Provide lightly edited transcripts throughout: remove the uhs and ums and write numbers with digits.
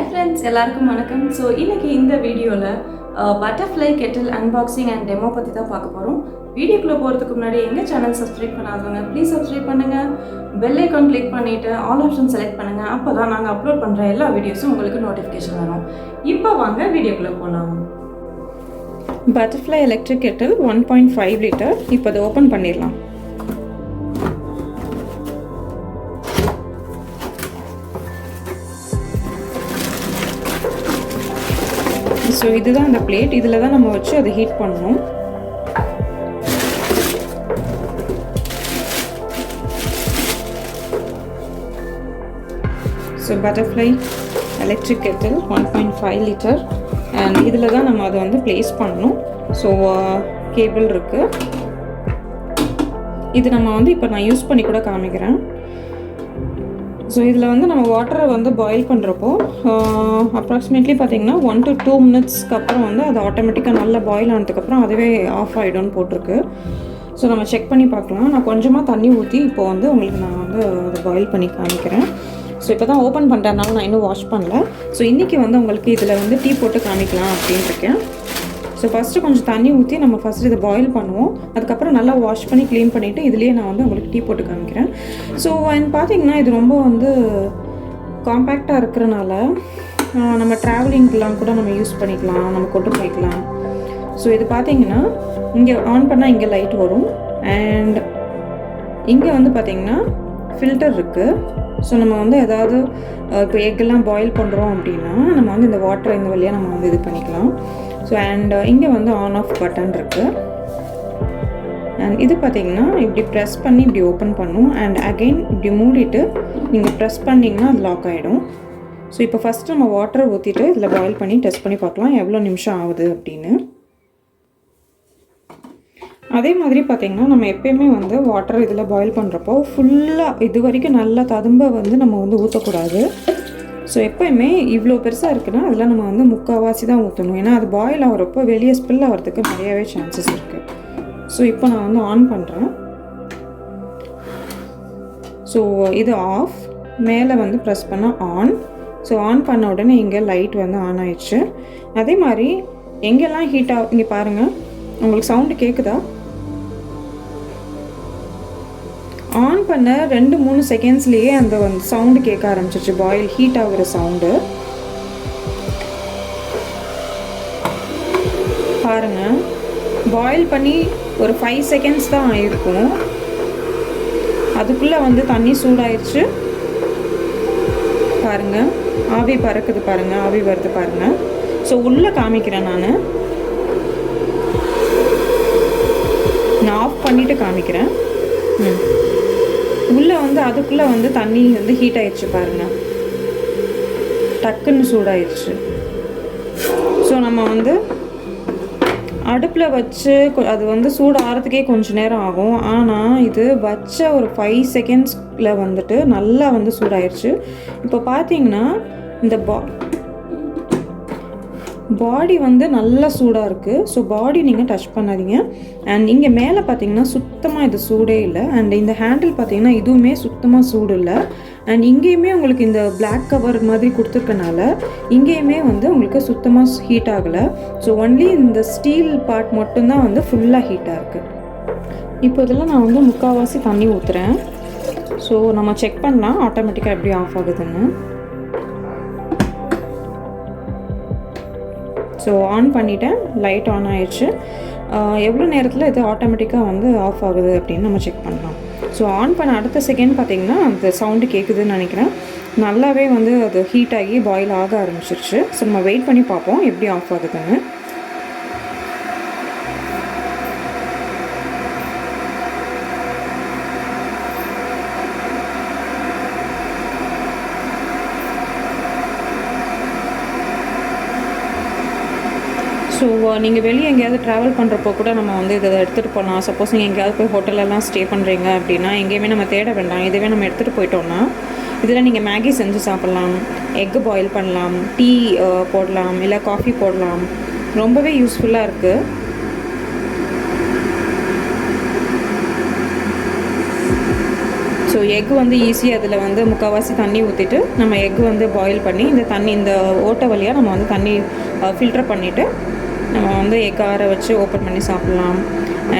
Hi friends, எல்லாருக்கும் வணக்கம். So இன்னைக்கு இந்த வீடியோல Butterfly Kettle unboxing and demo பத்தி தான் பார்க்க போறோம். வீடியோக்குள்ள போறதுக்கு முன்னாடி எங்க சேனல் சப்ஸ்கிரைப் பண்ணாதவங்க ப்ளீஸ் சப்ஸ்கிரைப் பண்ணுங்க. பெல் ஐகான் கிளிக் பண்ணிட்டு ஆல் ஆப்ஷன் செலக்ட் பண்ணுங்க. அப்பதான் நாங்க அப்லோட் பண்ற எல்லா வீடியோஸும் உங்களுக்கு நோட்டிஃபிகேஷன் வரும். இப்போ வாங்க வீடியோக்குள்ள போலாம். Butterfly electric kettle 1.5 liter. இப்போ அதை ஓபன் பண்ணிடலாம். So இதுதான் அந்த பிளேட், இதில் தான் நம்ம வச்சு அதை ஹீட் பண்ணணும். So butterfly electric Kettle 1.5 liter and இதில் தான் நம்ம அதை வந்து ப்ளேஸ் பண்ணணும். ஸோ கேபிள் இருக்குது. இது நம்ம வந்து இப்போ நான் யூஸ் பண்ணி கூட காமிக்கிறேன். ஸோ இதில் வந்து நம்ம வாட்டரை வந்து பாயில் பண்ணுறப்போ அப்ராக்சிமேட்லி பார்த்திங்கன்னா 1 to 2 minutesக்கு அப்புறம் வந்து அது ஆட்டோமேட்டிக்காக நல்லா பாயில் ஆனதுக்கப்புறம் அதுவே ஆஃப் ஆகிடும்னு போட்டிருக்கு. ஸோ நம்ம செக் பண்ணி பார்க்கலாம். நான் கொஞ்சமாக தண்ணி ஊற்றி இப்போ வந்து உங்களுக்கு நான் வந்து அதை பாயில் பண்ணி காமிக்கிறேன். ஸோ இப்போ தான் ஓப்பன் பண்ணுறதுனால நான் இன்னும் வாஷ் பண்ணல. ஸோ இன்றைக்கி வந்து உங்களுக்கு இதில் வந்து டீ போட்டு காமிக்கலாம் அப்படின்னு இருக்கேன். ஸோ ஃபஸ்ட்டு கொஞ்சம் தண்ணி ஊற்றி நம்ம ஃபஸ்ட்டு இதை பாயில் பண்ணுவோம். அதுக்கப்புறம் நல்லா வாஷ் பண்ணி க்ளீன் பண்ணிவிட்டு இதுலேயே நான் வந்து உங்களுக்கு டீ போட்டு காமிக்கிறேன். ஸோ பார்த்திங்கன்னா இது ரொம்ப வந்து காம்பேக்டாக இருக்கிறனால நம்ம ட்ராவலிங்க்கெலாம் கூட நம்ம யூஸ் பண்ணிக்கலாம், நம்ம கொண்டு போய்க்கலாம். ஸோ இது பார்த்திங்கன்னா இங்கே ஆன் பண்ணால் இங்கே லைட் வரும் அண்ட் இங்கே வந்து பார்த்திங்கன்னா ஃபில்டர் இருக்குது. ஸோ நம்ம வந்து ஏதாவது இப்போ எக்கெல்லாம் பாயில் பண்ணுறோம் அப்படின்னா நம்ம வந்து இந்த வாட்டரை இந்த வழியாக நம்ம வந்து இது பண்ணிக்கலாம். ஸோ அண்ட் இங்கே வந்து ஆன் ஆஃப் பட்டன் இருக்குது. அண்ட் இது பார்த்திங்கன்னா இப்படி ப்ரெஸ் பண்ணி இப்படி ஓப்பன் பண்ணும் அண்ட் அகெயின் இப்படி மூடிட்டு நீங்கள் ப்ரெஸ் பண்ணிங்கன்னா அது லாக் ஆகிடும். ஸோ இப்போ ஃபஸ்ட்டு நம்ம வாட்டரை ஊற்றிட்டு இதில் பாயில் பண்ணி டெஸ்ட் பண்ணி பார்க்கலாம் எவ்வளோ நிமிஷம் ஆகுது அப்படின்னு. அதே மாதிரி பார்த்திங்கன்னா நம்ம எப்போயுமே வந்து வாட்டர் இதில் பாயில் பண்ணுறப்போ ஃபுல்லாக இது வரைக்கும் நல்லா ததும்ப வந்து நம்ம வந்து ஊற்றக்கூடாது. ஸோ எப்போயுமே இவ்வளோ பெருசாக இருக்குன்னா அதில் நம்ம வந்து முக்கால்வாசி தான் ஊற்றணும். ஏன்னா அது பாயில் ஆகிறப்போ வெளியே ஸ்பில் ஆகிறதுக்கு நிறையாவே சான்சஸ் இருக்குது. ஸோ இப்போ நான் வந்து ஆன் பண்ணுறேன். ஸோ இது ஆஃப், மேலே வந்து ப்ரெஸ் பண்ணால் ஆன். ஸோ ஆன் பண்ண உடனே இங்கே லைட் வந்து ஆன் ஆயிடுச்சு. அதே மாதிரி எங்கெல்லாம் ஹீட் இங்கே பாருங்கள், உங்களுக்கு சவுண்டு கேட்குதா? ஆன் பண்ண 2-3 செகண்ட்ஸ்லேயே அந்த வந்து சவுண்டு கேட்க ஆரம்பிச்சிருச்சு, பாயில் ஹீட் ஆகுற சவுண்டு. பாருங்கள், பாயில் பண்ணி ஒரு 5 செகண்ட்ஸ் தான் ஆயிருக்கும், அதுக்குள்ளே வந்து தண்ணி சூடாயிருச்சு. பாருங்கள் ஆவி பறக்குது, பாருங்கள் ஆவி வருது பாருங்கள். ஸோ உள்ளே காமிக்கிறேன், நான் ஆஃப் பண்ணிவிட்டு காமிக்கிறேன். உள்ளே வந்து அதுக்குள்ளே வந்து தண்ணி வந்து ஹீட் ஆயிடுச்சு பாருங்கள், டக்குன்னு சூடாயிடுச்சு. ஸோ நம்ம வந்து அடுப்பில் வச்சு அது வந்து சூடு ஆகிறதுக்கே கொஞ்சம் நேரம் ஆகும். ஆனால் இது வச்ச ஒரு 5 செகண்ட்ஸில் வந்துட்டு நல்லா வந்து சூடாயிடுச்சு. இப்போ பார்த்தீங்கன்னா இந்த பாடி வந்து நல்லா சூடாக இருக்குது. ஸோ பாடி நீங்கள் டச் பண்ணாதீங்க. அண்ட் இங்கே மேலே பார்த்தீங்கன்னா சுத்தமாக இது சூடே இல்லை. அண்ட் இந்த ஹேண்டில் பார்த்தீங்கன்னா இதுவுமே சுத்தமாக சூடு இல்லை. அண்ட் இங்கேயுமே உங்களுக்கு இந்த பிளாக் கவர் மாதிரி கொடுத்துருக்கனால இங்கேயுமே வந்து உங்களுக்கு சுத்தமாக ஹீட் ஆகலை. ஸோ ஒன்லி இந்த ஸ்டீல் பார்ட் மட்டும்தான் வந்து ஃபுல்லாக ஹீட்டாக இருக்குது. இப்போ இதில் நான் வந்து முக்கால்வாசி தண்ணி ஊற்றுறேன். ஸோ நம்ம செக் பண்ணலாம் ஆட்டோமேட்டிக்காக எப்படி ஆஃப் ஆகுதுன்னு. ஸோ ஆன் பண்ணிவிட்டேன், லைட் ஆன் ஆயிடுச்சு. எவ்வளோ நேரத்தில் இது ஆட்டோமேட்டிக்காக வந்து ஆஃப் ஆகுது அப்படின்னு நம்ம செக் பண்ணலாம். ஸோ ஆன் பண்ண அடுத்த செகண்ட் பார்த்திங்கன்னா அந்த சவுண்டு கேட்குதுன்னு நினைக்கிறேன். நல்லாவே வந்து அது ஹீட் ஆகி பாயில் ஆக ஆரம்பிச்சிருச்சு. ஸோ நம்ம வெயிட் பண்ணி பார்ப்போம் எப்படி ஆஃப் ஆகுதுன்னு. ஸோ நீங்கள் வெளியே எங்கேயாவது ட்ராவல் பண்ணுறப்போ கூட நம்ம வந்து இதை எடுத்துகிட்டு போகலாம். சப்போஸ் நீங்கள் எங்கேயாவது போய் ஹோட்டலெல்லாம் ஸ்டே பண்ணுறீங்க அப்படின்னா எங்கேயுமே நம்ம தேட வேண்டாம், இதுவே நம்ம எடுத்துகிட்டு போயிட்டோம்னா இதில் நீங்கள் மேகி செஞ்சு சாப்பிட்லாம், எக்கு பாயில் பண்ணலாம், டீ போடலாம், இல்லை காஃபி போடலாம். ரொம்பவே யூஸ்ஃபுல்லாக இருக்குது. ஸோ எக் வந்து ஈஸியாக அதில் வந்து முக்கால்வாசி தண்ணி ஊற்றிட்டு நம்ம எக் வந்து பாயில் பண்ணி இந்த தண்ணி இந்த ஓட்டை வழியாக நம்ம வந்து தண்ணி ஃபில்டர் பண்ணிவிட்டு நம்ம வந்து எக் ஆற வச்சு ஓப்பன் பண்ணி சாப்பிட்லாம்.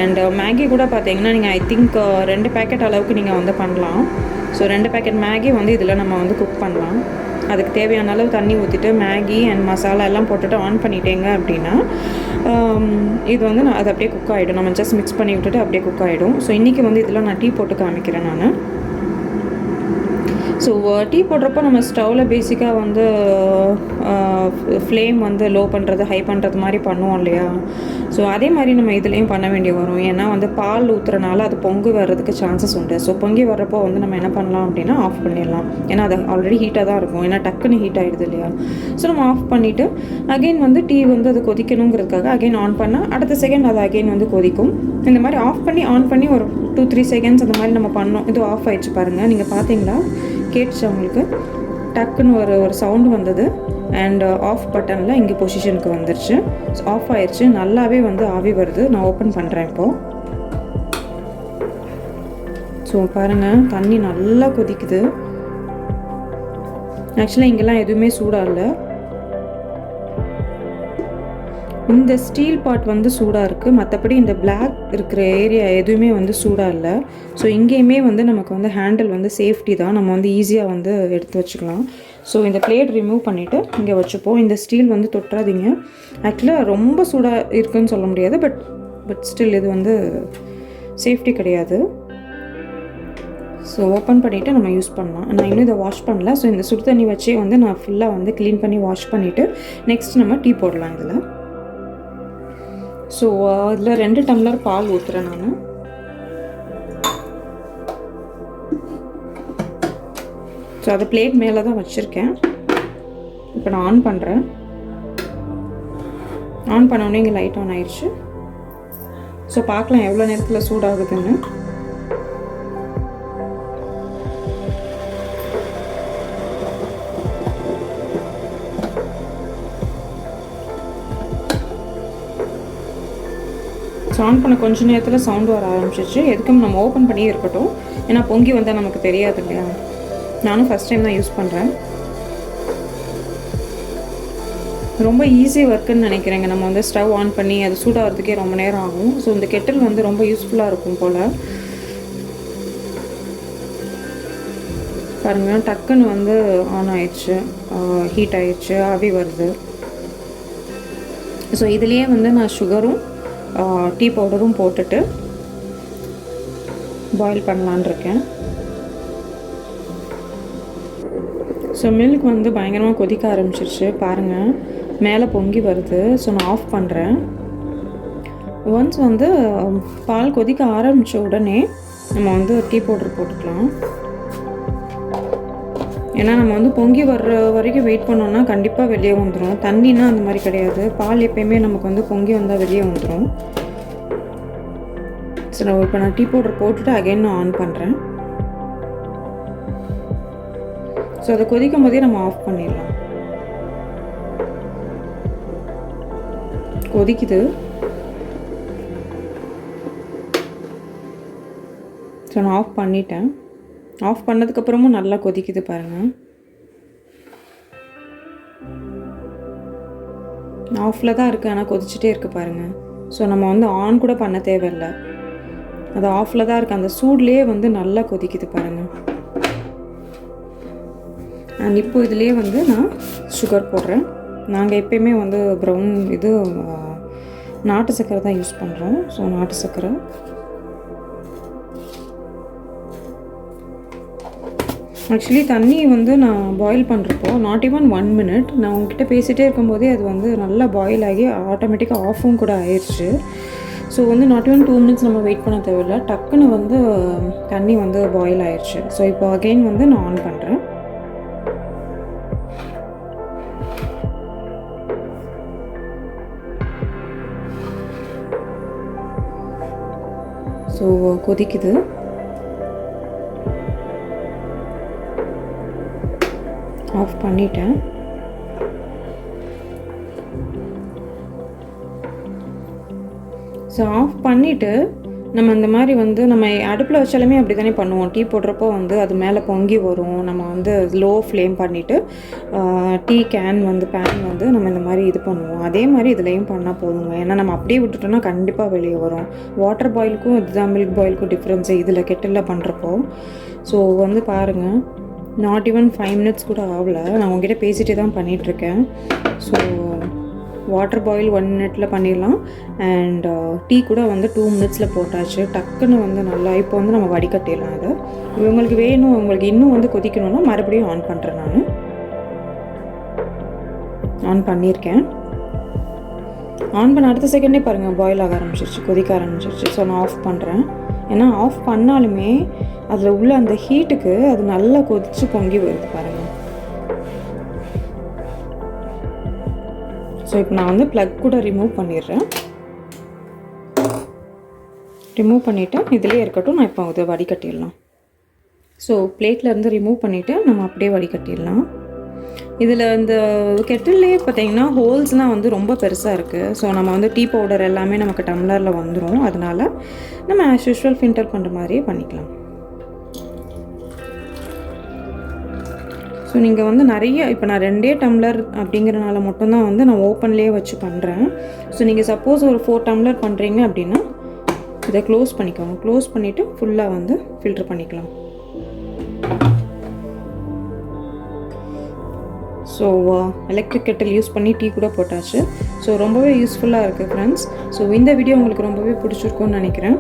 அண்ட் மேகி கூட பார்த்தீங்கன்னா நீங்கள் ஐ திங்க் 2 பேக்கெட் அளவுக்கு நீங்கள் வந்து பண்ணலாம். ஸோ 2 பேக்கெட் மேகி வந்து இதில் நம்ம வந்து குக் பண்ணலாம். அதுக்கு தேவையான அளவு தண்ணி ஊற்றிட்டு மேகி அண்ட் மசாலா எல்லாம் போட்டுட்டு ஆன் பண்ணிட்டேங்க அப்படின்னா இது வந்து அது அப்படியே குக் ஆகிடும். நம்ம ஜஸ்ட் மிக்ஸ் பண்ணி விட்டுட்டு அப்படியே குக் ஆகிடும். ஸோ இன்றைக்கி வந்து இதில் நான் டீ போட்டு காமிக்கிறேன் நான். ஸோ டீ போடுறப்போ நம்ம ஸ்டவ்வில் பேசிக்காக வந்து ஃப்ளேம் வந்து லோ பண்ணுறது ஹை பண்ணுறது மாதிரி பண்ணுவோம் இல்லையா? ஸோ அதே மாதிரி நம்ம இதுலேயும் பண்ண வேண்டி வரும். ஏன்னா வந்து பால் ஊற்றுறனால அது பொங்கி வர்றதுக்கு சான்சஸ் உண்டு. ஸோ பொங்கி வர்றப்போ வந்து நம்ம என்ன பண்ணலாம் அப்படின்னா ஆஃப் பண்ணிடலாம். ஏன்னா அது ஆல்ரெடி ஹீட்டாக தான் இருக்கும். ஏன்னா டக்குன்னு ஹீட் ஆகிடுது இல்லையா? ஸோ நம்ம ஆஃப் பண்ணிவிட்டு அகெயின் வந்து டீ வந்து அது கொதிக்கணுங்கிறதுக்காக அகெயின் ஆன் பண்ணால் அடுத்த செகண்ட் அது அகெயின் வந்து கொதிக்கும். இந்த மாதிரி ஆஃப் பண்ணி ஆன் பண்ணி ஒரு 2-3 செகண்ட்ஸ் அந்த மாதிரி நம்ம பண்ணோம். இது ஆஃப் ஆகிடுச்சு பாருங்கள். நீங்கள் பார்த்தீங்களா? கேட்டுச்சு அவங்களுக்கு டக்குன்னு ஒரு சவுண்டு வந்தது. அண்ட் ஆஃப் பட்டனில் இங்கே பொசிஷனுக்கு வந்துருச்சு. ஆஃப் ஆயிடுச்சு. நல்லாவே வந்து ஆவி வருது. நான் ஓப்பன் பண்ணுறேன் இப்போது. ஸோ பாருங்கள், தண்ணி நல்லா கொதிக்குது. ஆக்சுவலாக இங்கெல்லாம் எதுவுமே சூடாக இல்லை. இந்த ஸ்டீல் பாட் வந்து சூடாக இருக்குது. மற்றபடி இந்த பிளாக் இருக்கிற ஏரியா எதுவுமே வந்து சூடாக இல்லை. ஸோ இங்கேயுமே வந்து நமக்கு வந்து ஹேண்டில் வந்து சேஃப்டி தான். நம்ம வந்து ஈஸியாக வந்து எடுத்து வச்சுக்கலாம். ஸோ இந்த பிளேட் ரிமூவ் பண்ணிவிட்டு இங்கே வச்சுப்போம். இந்த ஸ்டீல் வந்து தொட்டுறாதீங்க. ஆக்சுவலாக ரொம்ப சூடாக இருக்குதுன்னு சொல்ல முடியாது. பட் ஸ்டில் இது வந்து சேஃப்டி கிடையாது. ஸோ ஓப்பன் பண்ணிவிட்டு நம்ம யூஸ் பண்ணலாம். நான் இன்னும் இதை வாஷ் பண்ணல. ஸோ இந்த சுடு தண்ணி வச்சே வந்து நான் ஃபுல்லாக வந்து க்ளீன் பண்ணி வாஷ் பண்ணிவிட்டு நெக்ஸ்ட் நம்ம டீ போடலாம் இதில். ஸோ இதில் 2 டம்ளர் பால் ஊற்றுறேன் நான். ஸோ அதை பிளேட் மேலே தான் வச்சுருக்கேன். இப்போ நான் ஆன் பண்ணுறேன். ஆன் பண்ணோடனே இங்கே லைட் ஆன் ஆயிடுச்சு. ஸோ பார்க்கலாம் எவ்வளோ நேரத்தில் சூடாகுதுன்னு. ஸோ ஆன் பண்ண கொஞ்சம் நேரத்தில் சவுண்டு வர ஆரம்பிச்சிச்சு. எதுக்கும் நம்ம ஓப்பன் பண்ணியே இருக்கட்டும். ஏன்னா பொங்கி வந்தால் நமக்கு தெரியாது இல்லையா? நானும் ஃபஸ்ட் டைம் தான் யூஸ் பண்ணுறேன். ரொம்ப ஈஸி ஒர்க்குன்னு நினைக்கிறேங்க. நம்ம வந்து ஸ்டவ் ஆன் பண்ணி அது சூடாகிறதுக்கே ரொம்ப நேரம் ஆகும். ஸோ இந்த கெட்டில் வந்து ரொம்ப யூஸ்ஃபுல்லாக இருக்கும் போல். பாருங்கள், டக்குன்னு வந்து ஆன் ஆயிடுச்சு, ஹீட் ஆயிடுச்சு, ஆவி வருது. ஸோ இதுலேயே வந்து நான் சுகரும் டீ பவுடரும் போட்டுட்டு பாயில் பண்ணலான் இருக்கேன். ஸோ மில்க் வந்து பயங்கரமாக கொதிக்க ஆரம்பிச்சிருச்சு பாருங்கள். மேலே பொங்கி வருது. ஸோ நான் ஆஃப் பண்ணுறேன். ஒன்ஸ் வந்து பால் கொதிக்க ஆரம்பித்த உடனே நம்ம வந்து டீ பவுடர் போட்டுக்கலாம். ஏன்னா நம்ம வந்து பொங்கி வர்ற வரைக்கும் வெயிட் பண்ணோன்னா கண்டிப்பாக வெளியே வந்துடும். தண்ணின்னா அந்த மாதிரி கிடையாது. பால் எப்பயுமே நமக்கு வந்து பொங்கி வந்தால் வெளியே வந்துடும். ஸோ இப்போ நான் டீ பவுடர் போட்டுட்டு அகைன் நான் ஆன் பண்ணுறேன். ஸோ அதை கொதிக்கும் போதே நம்ம ஆஃப் பண்ணிடலாம். கொதிக்குது. ஸோ நான் ஆஃப் பண்ணிட்டேன். ஆஃப் பண்ணதுக்கப்புறமும் நல்லா கொதிக்குது பாருங்கள். ஆஃபில் தான் இருக்குது, ஆனால் கொதிச்சுட்டே இருக்குது பாருங்கள். ஸோ நம்ம வந்து ஆன் கூட பண்ண தேவையில்லை. அது ஆஃபில் தான் இருக்குது. அந்த சூட்லேயே வந்து நல்லா கொதிக்குது பாருங்கள். அண்ட் இப்போ இதுலேயே வந்து நான் சுகர் போடுறேன். நாங்கள் எப்பயுமே வந்து ப்ரௌன் இது நாட்டு சர்க்கரை தான் யூஸ் பண்ணுறோம். ஸோ நாட்டு சர்க்கரை. ஆக்சுவலி தண்ணி வந்து நான் பாயில் பண்ணுறப்போ நாட் ஈவன் 1 minute நான் உங்ககிட்ட பேசிகிட்டே இருக்கும்போதே அது வந்து நல்லா பாயில் ஆகி ஆட்டோமேட்டிக்காக ஆஃபும் கூட ஆயிடுச்சு. ஸோ வந்து நாட் ஈவன் 2 minutes நம்ம வெயிட் பண்ண தேவையில்லை. டக்குன்னு வந்து தண்ணி வந்து பாயில் ஆயிடுச்சு. ஸோ இப்போ அகெயின் வந்து நான் ஆன் பண்ணுறேன். ஸோ கொதிக்குது. ஆஃப் பண்ணிட்டேன். ஸோ ஆஃப் பண்ணிவிட்டு நம்ம அந்த மாதிரி வந்து நம்ம அடுப்பில் வச்சாலுமே அப்படி தானே பண்ணுவோம். டீ போடுறப்போ வந்து அது மேலே பொங்கி வரும். நம்ம வந்து லோ ஃப்ளேம் பண்ணிவிட்டு டீ கேன் வந்து பேன் வந்து நம்ம இந்த மாதிரி இது பண்ணுவோம். அதே மாதிரி இதுலேயும் பண்ணால் போதுங்க. ஏன்னா நம்ம அப்படியே விட்டுட்டோம்னா கண்டிப்பாக வெளியே வரும். வாட்டர் பாயிலுக்கும் இதுதான் மில்க் பாயிலுக்கும் டிஃப்ரென்ஸு இதில் கெட்டிலில் பண்ணுறப்போ. ஸோ வந்து பாருங்கள், நாட் ஈவன் 5 minutes கூட ஆகலை. நான் உங்ககிட்ட பேசிகிட்டே தான் பண்ணிகிட்ருக்கேன். ஸோ வாட்டர் பாயில் 1 minute பண்ணிடலாம். அண்ட் டீ கூட வந்து 2 minutes போட்டாச்சு. டக்குன்னு வந்து நல்லா இப்போ வந்து நம்ம வடிகட்டிடலாம். அதை உங்களுக்கு வேணும், உங்களுக்கு இன்னும் வந்து கொதிக்கணும்னா மறுபடியும் ஆன் பண்ணுறேன். நான் ஆன் பண்ணியிருக்கேன். ஆன் பண்ண அடுத்த செகண்டே பாருங்கள் பாயில் ஆக ஆரம்பிச்சிருச்சு, கொதிக்க ஆரம்பிச்சிருச்சு. ஸோ நான் ஆஃப் பண்ணுறேன். ஏன்னா ஆஃப் பண்ணாலுமே அதில் உள்ள அந்த ஹீட்டுக்கு அது நல்லா கொதித்து பொங்கி வருது பாருங்கள். ஸோ இப்போ நான் வந்து ப்ளக் கூட ரிமூவ் பண்ணிடுறேன். ரிமூவ் பண்ணிவிட்டு இதிலே இருக்கட்டும். நான் இப்போ அதை வடிகட்டிடலாம். ஸோ பிளேட்லேருந்து ரிமூவ் பண்ணிவிட்டு நம்ம அப்படியே வடிகட்டிடலாம். இதில் இந்த கெட்டில்லையே பார்த்தீங்கன்னா ஹோல்ஸ்னால் வந்து ரொம்ப பெருசாக இருக்குது. ஸோ நம்ம வந்து டீ பவுடர் எல்லாமே நமக்கு டம்ளரில் வந்துடும். அதனால நம்ம ஆஸ் யூஷுவல் ஃபில்டர் பண்ணுற மாதிரியே பண்ணிக்கலாம். ஸோ நீங்கள் வந்து நிறைய இப்போ நான் 2 டம்ளர் அப்படிங்கிறனால மட்டும்தான் வந்து நான் ஓப்பன்லேயே வச்சு பண்ணுறேன். ஸோ நீங்கள் சப்போஸ் ஒரு 4 டம்ளர் பண்ணுறீங்க அப்படின்னா இதை க்ளோஸ் பண்ணிக்கோங்க. க்ளோஸ் பண்ணிவிட்டு ஃபுல்லாக வந்து ஃபில்டர் பண்ணிக்கலாம். ஸோ எலக்ட்ரிக் கெட்டில் யூஸ் பண்ணி டீ கூட போட்டாச்சு. ஸோ ரொம்பவே யூஸ்ஃபுல்லாக இருக்குது ஃப்ரெண்ட்ஸ். ஸோ இந்த வீடியோ உங்களுக்கு ரொம்பவே பிடிச்சிருக்கும்னு நினைக்கிறேன்.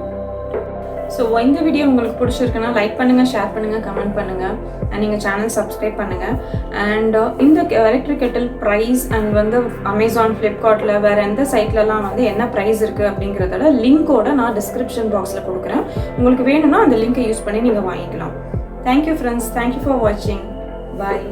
ஸோ இந்த வீடியோ உங்களுக்கு பிடிச்சிருக்குன்னா லைக் பண்ணுங்கள், ஷேர் பண்ணுங்கள், கமெண்ட் பண்ணுங்கள். அண்ட் நீங்கள் சேனல் சப்ஸ்கிரைப் பண்ணுங்கள். அண்ட் இந்த எலக்ட்ரிக் கெட்டில் ப்ரைஸ் அண்ட் வந்து அமேசான், ஃப்ளிப்கார்ட்டில் வேறு எந்த சைட்லலாம் வந்து என்ன ப்ரைஸ் இருக்குது அப்படிங்கிறதோட லிங்க்கோட நான் டிஸ்கிரிப்ஷன் பாக்ஸில் கொடுக்குறேன். உங்களுக்கு வேணும்னா அந்த லிங்க்கை யூஸ் பண்ணி நீங்கள் வாங்கிக்கலாம். Thank you friends. தேங்க்யூ ஃபார் வாட்சிங். பாய்.